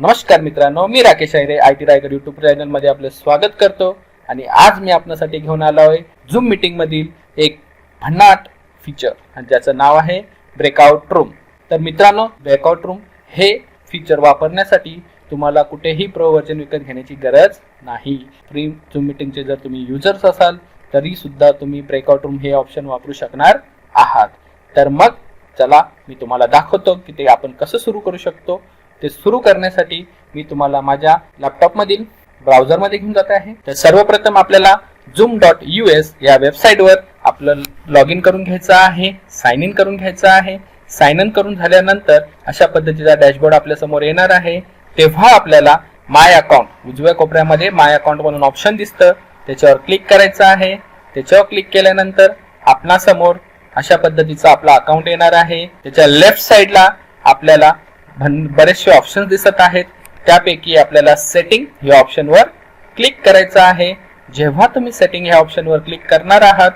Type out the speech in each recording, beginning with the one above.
नमस्कार मित्रांनो, मी Rakesh Ayre IT Raigad YouTube channel मध्ये आपले स्वागत करतो. आणि आज मी आपल्यासाठी घेऊन आलो आहे झूम मीटिंग मधील एक भन्नाट फीचर आणि ज्याचं नाव आहे ब्रेकआउट रूम. तर मित्रांनो, ब्रेकआउट रूम हे फीचर वापरण्यासाठी तुम्हाला कुठेही प्रो व्हर्जन विकत घेण्याची गरज नाही. फ्री झूम मीटिंगचे जर तुम्ही युजर्स असाल तरी सुद्धा तुम्ही ब्रेकआउट रूम हे ऑप्शन वापरू शकणार आहात. तर मग चला मी तुम्हाला दाखवतो की ते आपण कसं सुरू करू शकतो. ते सुरू करण्यासाठी मी तुम्हाला माझ्या लॅपटॉपमधील ब्राउझरमध्ये घेऊन जात आहे. तर सर्वप्रथम आपल्याला zoom.us या वेबसाईटवर आपलं लॉग इन करून घ्यायचं आहे, साइन इन करून घ्यायचं आहे. साइन इन करून झाल्यानंतर अशा पद्धतीचा डॅशबोर्ड आपल्या समोर येणार आहे. तेव्हा आपल्याला माय अकाउंट उजव्या कोपऱ्यामध्ये माय अकाउंट म्हणून ऑप्शन दिसतं, त्याच्यावर क्लिक करायचं आहे. त्याच्यावर क्लिक केल्यानंतर आपणासमोर अशा पद्धतीचा आपला अकाउंट येणार आहे. त्याच्या लेफ्ट साइडला आपल्याला बरेचसे ऑप्शन्स दिसत आहेत. त्यापैकी आपल्याला सेटिंग या ऑप्शनवर क्लिक करायचं आहे. जेव्हा तुम्ही सेटिंग या ऑप्शनवर क्लिक करणार आहात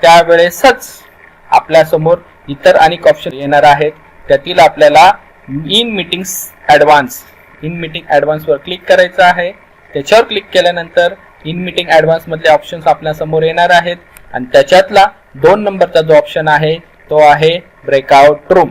त्यावेळेसच आपल्या समोर इतर अनेक ऑप्शन येणार आहेत. त्यातील आपल्याला इन मीटिंग्स ॲडव्हान्सवर क्लिक करायचं आहे. त्याच्यावर क्लिक केल्यानंतर इन मीटिंग ॲडव्हान्स मधले ऑप्शन्स आपल्या समोर येणार आहेत आणि त्याच्यातला 2 नंबरचा जो ऑप्शन आहे तो आहे ब्रेकआउट रूम.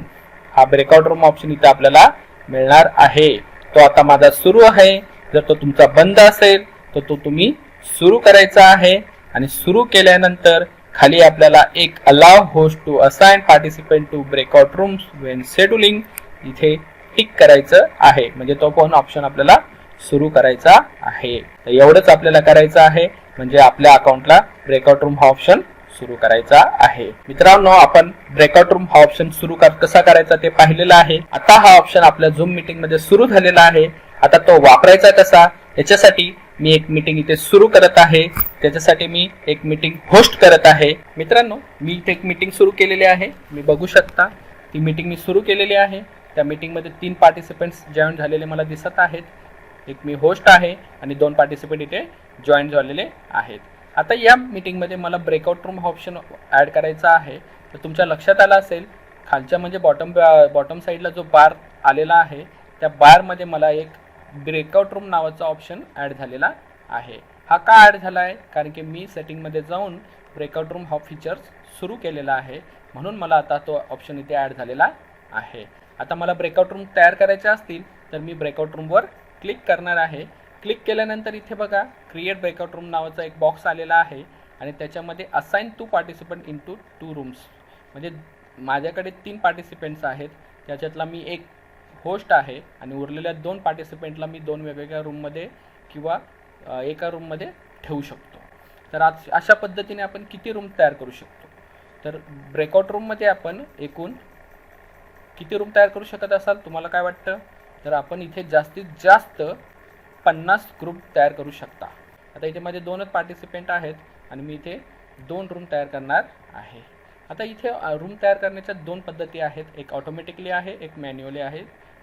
हा ब्रेकआउट रूम ऑप्शन इथे आपल्याला मिळणार आहे. तो आता माझा सुरू आहे. जर तो तुमचा बंद असेल तर तो तुम्ही सुरू करायचा आहे आणि सुरू केल्यानंतर खाली आपल्याला एक allow host to assign participant to breakout rooms when scheduling इथे टिक करायचं आहे. म्हणजे तो पण ऑप्शन आपल्याला सुरू करायचा आहे. तर एवढंच आपल्याला करायचं आहे म्हणजे आपल्या अकाउंटला ब्रेकआउट रूम हा ऑप्शन सुरू करायचा आहे. मित्रांनो, आपण ब्रेकआउट रूम हा ऑप्शन सुरू कसा करायचा ते पाहिलेला आहे. आता हा ऑप्शन आपल्या झूम मीटिंग मध्ये सुरू झालेला आहे. आता तो वापरायचा कसा याच्यासाठी मी एक मीटिंग इथे सुरू करत आहे. त्याच्यासाठी मी एक मीटिंग होस्ट करत आहे. मित्रांनो, मी इथे एक मीटिंग सुरू केलेली आहे. मी बघू शकता ती मीटिंग मी सुरू केलेली आहे. त्या मीटिंग मध्ये 3 पार्टिसिपेंट्स जॉईन झालेले मला दिसत आहेत. एक मी होस्ट आहे आणि 2 पार्टिसिपेंट इथे जॉईन झालेले आहेत. आता या मीटिंग मध्ये मला ब्रेकआउट रूम हा ऑप्शन ऍड करायचा आहे. तर तुमच्या लक्षात आलं असेल खालच्या म्हणजे बॉटम साईडला जो बार आलेला आहे त्या बार मध्ये मला एक ब्रेकआउट रूम नावाचा ऑप्शन ऍड झालेला आहे. हा का ऍड झाला आहे? कारण की मी सेटिंग मध्ये जाऊन ब्रेकआउट रूम हा फीचर सुरू केलेला आहे म्हणून मला आता तो ऑप्शन इथे ऍड झालेला आहे. आता मला ब्रेकआउट रूम तयार करायचे असतील तर मी ब्रेकआउट रूमवर क्लिक करणार आहे. क्लिक केल्यानंतर इथे बघा क्रिएट ब्रेकआउट रूम नावाचा एक बॉक्स आलेला आहे आणि त्याच्यामध्ये असाइन 2 पार्टिसिपेंट इंटू 2 रूम्स म्हणजे माझ्याकडे 3 पार्टिसिपेंट्स आहेत. त्याच्यातला मी एक होस्ट आहे आणि उरलेल्या 2 पार्टिसिपेंटला मी 2 वेगवेगळ्या रूममध्ये किंवा एका रूममध्ये ठेवू शकतो. तर आज अशा पद्धतीने आपण किती रूम तयार करू शकतो? तर ब्रेकआउट रूममध्ये आपण एकूण किती रूम तयार करू शकत असाल तुम्हाला काय वाटतं? तर आपण इथे जास्तीत जास्त 50 ग्रुप तयार करू शकता. आता इथे माझे 2च पार्टिसिपेंट आहेत आणि मी इथे 2 रूम तयार करणार आहे. आता इथे रूम तयार करण्याच्या 2 पद्धती आहेत. एक ऑटोमॅटिकली आहे, एक मॅन्युअली आहे.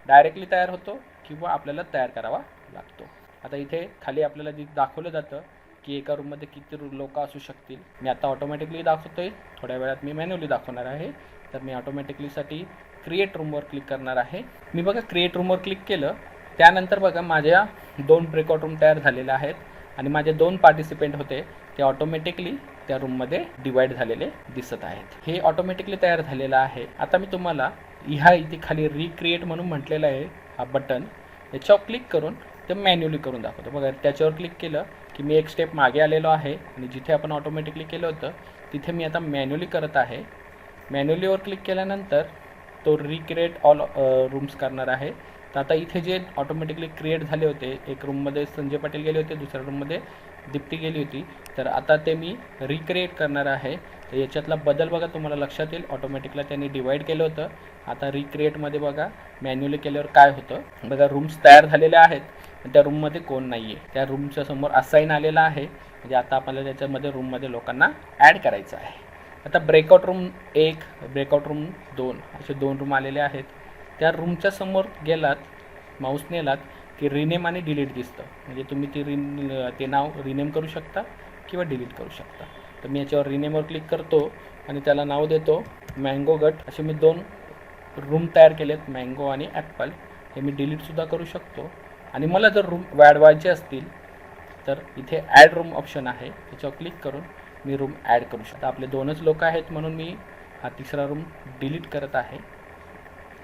डायरेक्टली तयार होतो किंवा आपल्याला तयार करावा लागतो. आता इथे खाली आपल्याला दाखवलं जातं की एका रूममध्ये किती लोक असू शकतील. मी आता ऑटोमॅटिकली दाखवतोय, थोड्या वेळात मी मॅन्युअली दाखवणार आहे. तर मी ऑटोमॅटिकलीसाठी क्रिएट रूमवर क्लिक करणार आहे. मी बघा क्रिएट रूमवर क्लिक केलं त्यानंतर बघा माझ्या 2 ब्रेकआउट रूम तयार झालेले आहेत आणि माझे 2 पार्टिसिपेंट होते ते ऑटोमॅटिकली त्या रूममध्ये डिवाइड झालेले दिसत आहेत. हे ऑटोमॅटिकली तयार झालेलं आहे. आता मी तुम्हाला इथे खाली रिक्रिएट म्हणून म्हटलेलं आहे हा बटन, याच्यावर क्लिक करून ते मॅन्युअली करून दाखवतो. बघा त्याच्यावर क्लिक केलं की मी एक स्टेप मागे आलेलो आहे आणि जिथे आपण ऑटोमॅटिकली केलं होतं तिथे मी आता मॅन्युअली करत आहे. मॅन्युअलीवर क्लिक केल्यानंतर तो रिक्रिएट ऑल रूम्स करणार आहे. तर आता इथे जे ऑटोमॅटिकली क्रिएट झाले होते, एक रूममध्ये संजय पाटील गेले होते, दुसऱ्या रूममध्ये दीप्ती गेली होती, तर आता ते मी रिक्रिएट करणार आहे. तर याच्यातला बदल बघा तुम्हाला लक्षात येईल. ऑटोमॅटिकला त्यांनी डिवाइड केलं होतं, आता रिक्रिएटमध्ये बघा मॅन्युअली केल्यावर काय होतं बघा. रूम्स तयार झालेले आहेत त्या रूममध्ये कोण नाही आहे. त्या रूमच्या समोर असाइन आलेला आहे म्हणजे आता आपल्याला त्याच्यामध्ये रूममध्ये लोकांना ॲड करायचं आहे. आता ब्रेकआउट रूम 1, ब्रेकआउट रूम 2 असे 2 रूम आलेले आहेत. त्या रूमच्या समोर गेलात, माऊस नेलात की रिनेम आणि डिलीट दिसतं म्हणजे तुम्ही ते नाव रिनेम करू शकता किंवा डिलीट करू शकता. तर मी याच्यावर रिनेमवर क्लिक करतो आणि त्याला नाव देतो मँगो गट. असे मी 2 रूम तयार केलेत, मँगो आणि ॲपल. हे मी डिलीटसुद्धा करू शकतो आणि मला जर रूम वाढवायचे असतील तर इथे ॲड रूम ऑप्शन आहे, त्याच्यावर क्लिक करून मी रूम ॲड करू शकतो. आपले 2च लोक आहेत म्हणून मी हा तिसरा रूम डिलीट करत आहे,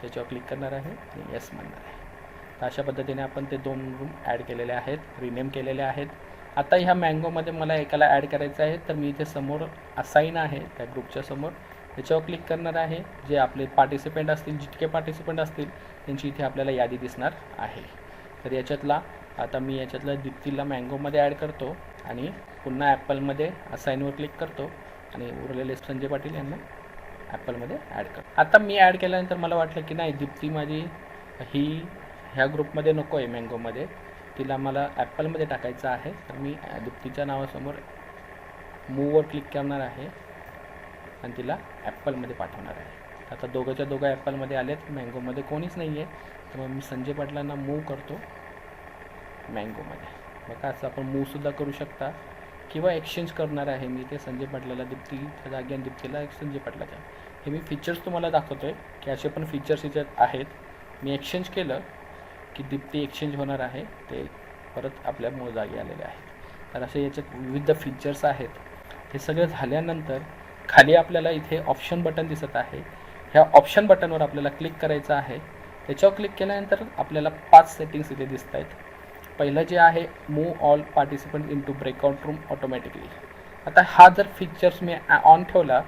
त्याच्यावर क्लिक करणार आहे आणि येस म्हणणार आहे. तर अशा पद्धतीने आपण ते 2 रूम ॲड केलेले आहेत, रिनेम केलेले आहेत. आता ह्या मँगोमध्ये मला एकाला ॲड करायचं आहे, तर मी इथे समोर असाईन आहे त्या ग्रुपच्या समोर, त्याच्यावर क्लिक करणार आहे. जे आपले पार्टिसिपेंट असतील, जितके पार्टिसिपेंट असतील त्यांची इथे आपल्याला यादी दिसणार आहे. तर याच्यातला आता मी याच्यातला दीप्तीला मँगोमध्ये ॲड करतो आणि पुन्हा ॲपलमध्ये असाईनवर क्लिक करतो आणि उरलेले संजय पाटील यांना ॲपलमध्ये ॲड करतो. आता मी ॲड केल्यानंतर मला वाटलं की नाही, दीप्ती माझी ही ह्या ग्रुपमध्ये नको आहे मँगोमध्ये, तिला मला ॲपलमध्ये टाकायचं आहे. तर मी दीप्तीच्या नावासमोर मूववर क्लिक करणार आहे आणि तिला ॲपलमध्ये पाठवणार आहे. आता दोघंच्या दोघं ॲपलमध्ये आलेत, मँगोमध्ये कोणीच नाही आहे, तर मग मी संजय पाटलांना मूव करतो मँगोमध्ये. बघा असं आपण मूवसुद्धा करू शकता किंवा एक्सचेंज करणार आहे मी ते संजय पाटलाला दीप्तीच्या जागी आणि दीप्तीला संजय पाटलाच्या. हे मी फीचर्स तुम्हाला दाखवतो आहे की असे पण फीचर्स याच्यात आहेत. मी एक्सचेंज केलं की दीप्ती एक्सचेंज होणार आहे, ते परत आपल्या मूळ जागी आलेले आहेत. तर असे याच्यात विविध फीचर्स आहेत. हे सगळं झाल्यानंतर खाली आपल्याला इथे ऑप्शन बटन दिसत आहे, ह्या ऑप्शन बटनवर आपल्याला क्लिक करायचं आहे. त्याच्यावर क्लिक केल्यानंतर आपल्याला 5 सेटिंग्स इथे दिसत आहेत. पहिलं जे आहे move all participant into breakout room automatically. आता हा जर फीचर्स मी ऑन ठेवला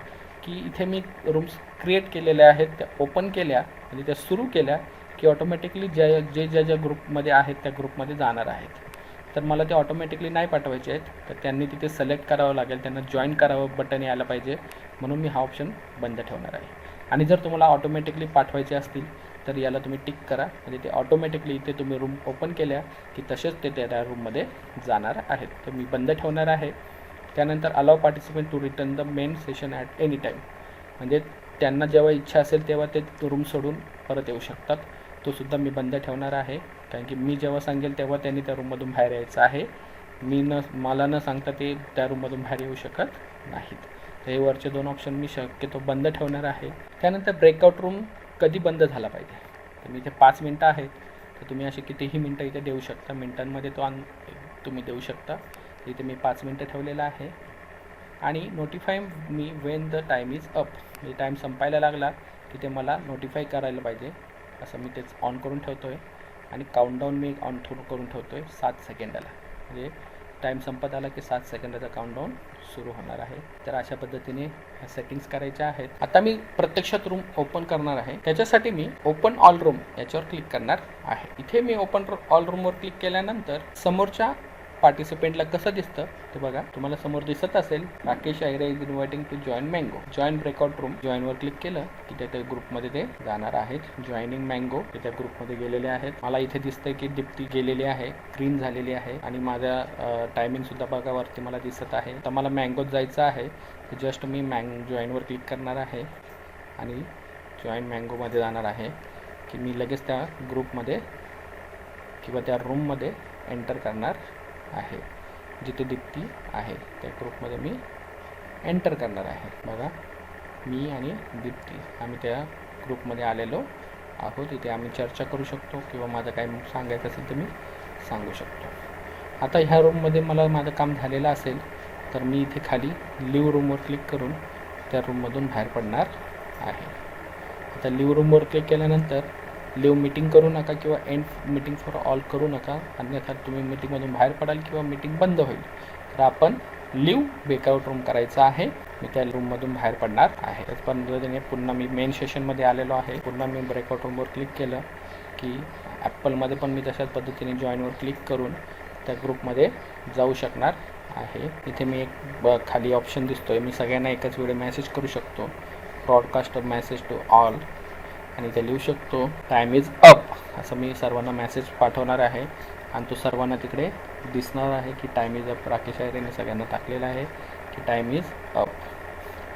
की इथे मी रूम्स क्रिएट केलेल्या आहेत, त्या ओपन केल्या म्हणजे त्या सुरू केल्या की ऑटोमॅटिकली ज्या ग्रुपमध्ये आहेत त्या ग्रुपमध्ये जाणार आहेत. तर मला ते ऑटोमॅटिकली नाही पाठवायचे आहेत, तर त्यांनी तिथे सिलेक्ट करावं लागेल, त्यांना जॉईन करावं बटन यायला पाहिजे, म्हणून मी हा ऑप्शन बंद ठेवणार आहे. आणि जर तुम्हाला ऑटोमॅटिकली पाठवायचे असतील तर याला तुम्ही टिक करा, म्हणजे ते ऑटोमॅटिकली इथे तुम्ही रूम ओपन केल्या की तसेच ते त्या रूममध्ये जाणार आहेत. तर मी बंद ठेवणार आहे. त्यानंतर allow participant to return the main session at any time, म्हणजे त्यांना जेव्हा इच्छा असेल तेव्हा ते रूम सोडून परत येऊ शकतात. तो सुद्धा मी बंद ठेवणार आहे, कारण की मी जेव्हा सांगेल तेव्हा त्यांनी त्या रूममधून बाहेर यायचं आहे. मला न सांगता ते त्या रूममधून बाहेर येऊ शकत नाहीत. तर हे वरचे 2 ऑप्शन मी शक्यतो बंद ठेवणार आहे. त्यानंतर ब्रेकआउट रूम कधी बंद झाला पाहिजे, तर मी इथे 5 मिनटं आहेत, तर तुम्ही असे कितीही मिनटं इथे देऊ शकता, मिनटांमध्ये तो तुम्ही देऊ शकता. इथे मी 5 मिनटं ठेवलेलं आहे. आणि notify me when the time is up, म्हणजे टाईम संपायला लागला की ते मला नोटिफाय करायला पाहिजे, असं मी तेच ऑन करून ठेवतो आहे. आणि काउंटडाऊन मी ऑन करून ठेवतो आहे 7 सेकंदाला, म्हणजे टाईम संपत आला की 7 सेकंदाचा काउंटडाऊन सुरू होणार आहे. तर अशा पद्धतीने ह्या सेटिंग्स करायच्या आहेत. आता मी प्रत्यक्षात रूम ओपन करणार आहे, त्याच्यासाठी मी ओपन ऑल रूम याच्यावर क्लिक करणार आहे. इथे मी ओपन ऑल रूमवर क्लिक केल्यानंतर समोरच्या पार्टिसिपेंटला कसं दिसतं ते बघा, तुम्हाला समोर दिसत असेल, Rakesh Ayre is inviting to join mango, join breakout room. जॉईनवर क्लिक केलं की त्या ग्रुपमध्ये ते जाणार आहेत. जॉईनिंग मँगो ते त्या ग्रुपमध्ये गेलेले आहेत. मला इथे दिसतंय की दीप्ती गेलेली आहे, ग्रीन झालेली आहे आणि माझा टायमिंगसुद्धा बघा वरती मला दिसत आहे. तर मला मँगोत जायचं आहे, तर जस्ट मी जॉईनवर क्लिक करणार आहे आणि जॉईन मँगोमध्ये जाणार आहे की मी लगेच त्या ग्रुपमध्ये किंवा त्या रूममध्ये एंटर करणार आहे. जिथे दीप्ती आहे त्या ग्रुपमध्ये मी एंटर करणार आहे. बघा मी आणि दीप्ती आम्ही त्या ग्रुपमध्ये आलेलो आहोत. इथे आम्ही चर्चा करू शकतो किंवा माझं काय सांगायचं असेल तर मी सांगू शकतो. आता ह्या रूममध्ये मला माझं काम झालेलं असेल तर मी इथे खाली लिव्ह रूमवर क्लिक करून त्या रूममधून बाहेर पडणार आहे. आता लिव्ह रूमवर क्लिक केल्यानंतर लिव्ह मीटिंग करू नका किंवा एंड मीटिंग फॉर ऑल करू नका, अन्यथा तुम्ही मीटिंगमधून बाहेर पडाल किंवा मीटिंग बंद होईल. तर आपण लिव्ह ब्रेकआउट रूम करायचं आहे. मी त्या रूममधून बाहेर पडणार आहे. त्याच पद्धतीने पुन्हा मी मेन सेशनमध्ये आलेलो आहे. पुन्हा मी ब्रेकआउट रूमवर क्लिक केलं की ॲपलमध्ये पण मी तशाच पद्धतीने जॉईनवर क्लिक करून त्या ग्रुपमध्ये जाऊ शकणार आहे. इथे मी एक खाली ऑप्शन दिसतोय, मी सगळ्यांना एकच वेळी मेसेज करू शकतो, ब्रॉडकास्ट मेसेज टू ऑल, आणि ते लिहू शकतो टाईम इज अप, असं मी सर्वांना मेसेज पाठवणार आहे आणि तो सर्वांना तिकडे दिसणार आहे की टाईम इज अप. राकेश आयरेने सगळ्यांना टाकलेलं आहे की टाईम इज अप.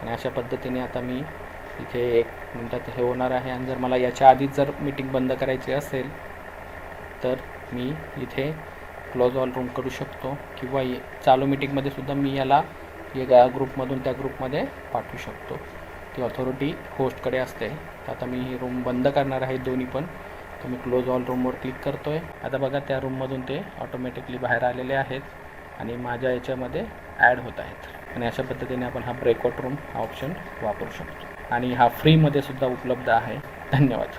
आणि अशा पद्धतीने आता मी इथे 1 मिनटात हे होणार आहे. आणि जर मला याच्या आधीच जर मीटिंग बंद करायची असेल तर मी इथे क्लोज ऑल रूम करू शकतो किंवा चालू मीटिंगमध्ये सुद्धा मी याला या ग्रुपमधून त्या ग्रुपमध्ये पाठवू शकतो. ती ऑथॉरिटी होस्टकडे असते. तर आता मी ही रूम बंद करणार आहे दोन्ही पण. तर मी क्लोज ऑल रूमवर क्लिक करतोय. आता बघा त्या रूममधून ते ऑटोमॅटिकली बाहेर आलेले आहेत आणि माझ्या याच्यामध्ये ॲड होत आहेत. आणि अशा पद्धतीने आपण हा ब्रेकआउट रूम हा ऑप्शन वापरू शकतो आणि हा फ्रीमध्ये सुद्धा उपलब्ध आहे. धन्यवाद.